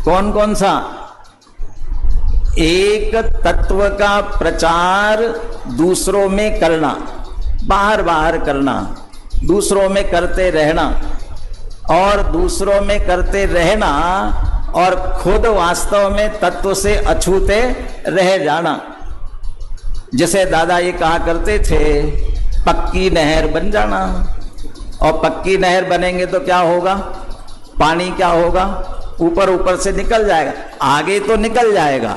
कौन कौन सा? एक तत्व का प्रचार दूसरों में करना, बाहर बाहर करना, दूसरों में करते रहना, और दूसरों में करते रहना और खुद वास्तव में तत्व से अछूते रह जाना। जैसे दादा ये कहा करते थे, पक्की नहर बन जाना। और पक्की नहर बनेंगे तो क्या होगा? पानी क्या होगा? ऊपर ऊपर से निकल जाएगा, आगे तो निकल जाएगा,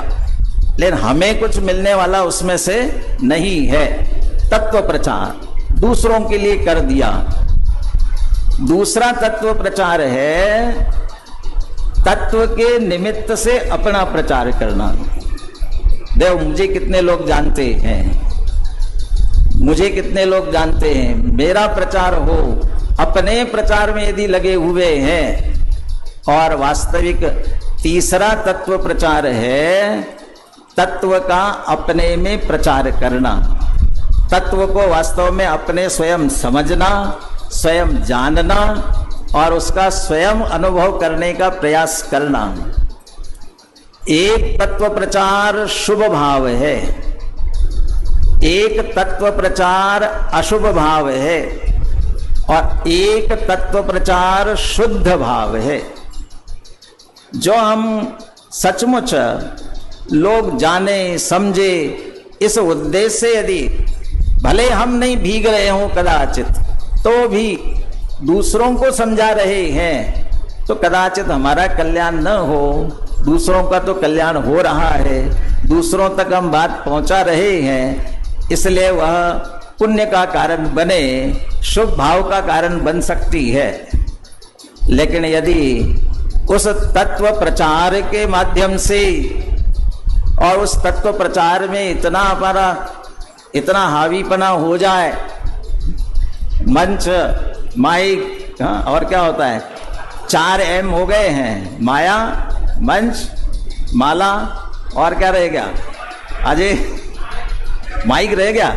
लेकिन हमें कुछ मिलने वाला उसमें से नहीं है। तत्व प्रचार दूसरों के लिए कर दिया। दूसरा तत्व प्रचार है तत्व के निमित्त से अपना प्रचार करना। देखो, मुझे कितने लोग जानते हैं, मुझे कितने लोग जानते हैं, मेरा प्रचार हो, अपने प्रचार में यदि लगे हुए हैं। और वास्तविक तीसरा तत्व प्रचार है तत्व का अपने में प्रचार करना। तत्व को वास्तव में अपने स्वयं समझना, स्वयं जानना और उसका स्वयं अनुभव करने का प्रयास करना। एक तत्व प्रचार शुभ भाव है, एक तत्व प्रचार अशुभ भाव है, और एक तत्व प्रचार शुद्ध भाव है। जो हम सचमुच लोग जाने समझे इस उद्देश्य से यदि भले हम नहीं भीग रहे हों कदाचित, तो भी दूसरों को समझा रहे हैं, तो कदाचित हमारा कल्याण न हो, दूसरों का तो कल्याण हो रहा है, दूसरों तक हम बात पहुंचा रहे हैं, इसलिए वह पुण्य का कारण बने, शुभ भाव का कारण बन सकती है। लेकिन यदि उस तत्व प्रचार के माध्यम से और उस तत्व प्रचार में इतना हमारा इतना हावीपना हो जाए, मंच, माइक, और क्या होता है, 4M हो गए हैं, माया, मंच, माला, और क्या रह गया? अजय, माइक रह गया।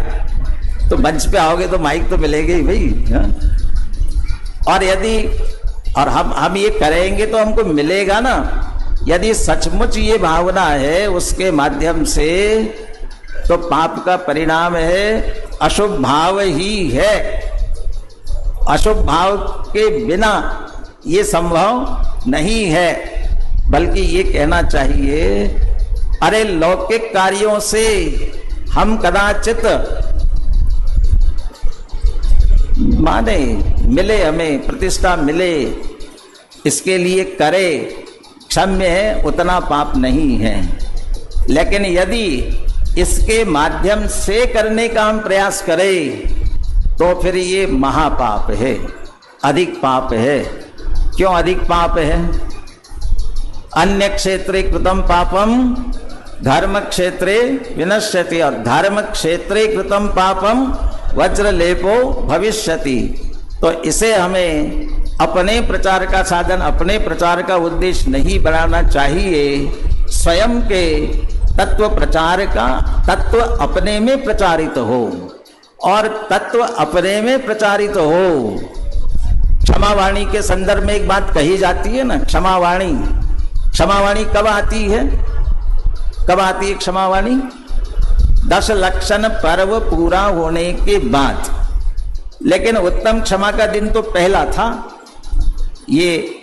तो मंच पे आओगे तो माइक तो मिलेगी ही भाई। और यदि हम ये करेंगे तो हमको मिलेगा ना। यदि सचमुच ये भावना है उसके माध्यम से, तो पाप का परिणाम है अशुभ भाव ही है। अशुभ भाव के बिना ये संभव नहीं है। बल्कि ये कहना चाहिए, अरे लौकिक कार्यों से हम कदाचित माने, मिले, हमें प्रतिष्ठा मिले, इसके लिए करे, क्षम्य है, उतना पाप नहीं है। लेकिन यदि इसके माध्यम से करने का हम प्रयास करें तो फिर ये महापाप है, अधिक पाप है। क्यों अधिक पाप है? अन्य क्षेत्रे कृतम पापम धर्म क्षेत्रे विनश्यति, और धर्म क्षेत्रे कृतम पापम वज्रलेपो भविष्यति। तो इसे हमें अपने प्रचार का साधन, अपने प्रचार का उद्देश्य नहीं बनाना चाहिए। स्वयं के तत्व प्रचार का तत्व अपने में प्रचारित हो, और तत्व अपने में प्रचारित हो। क्षमावाणी के संदर्भ में एक बात कही जाती है ना, क्षमावाणी। क्षमावाणी कब आती है? कब आती है क्षमावाणी? 10 लक्षण पर्व पूरा होने के बाद। लेकिन उत्तम क्षमा का दिन तो पहला था। ये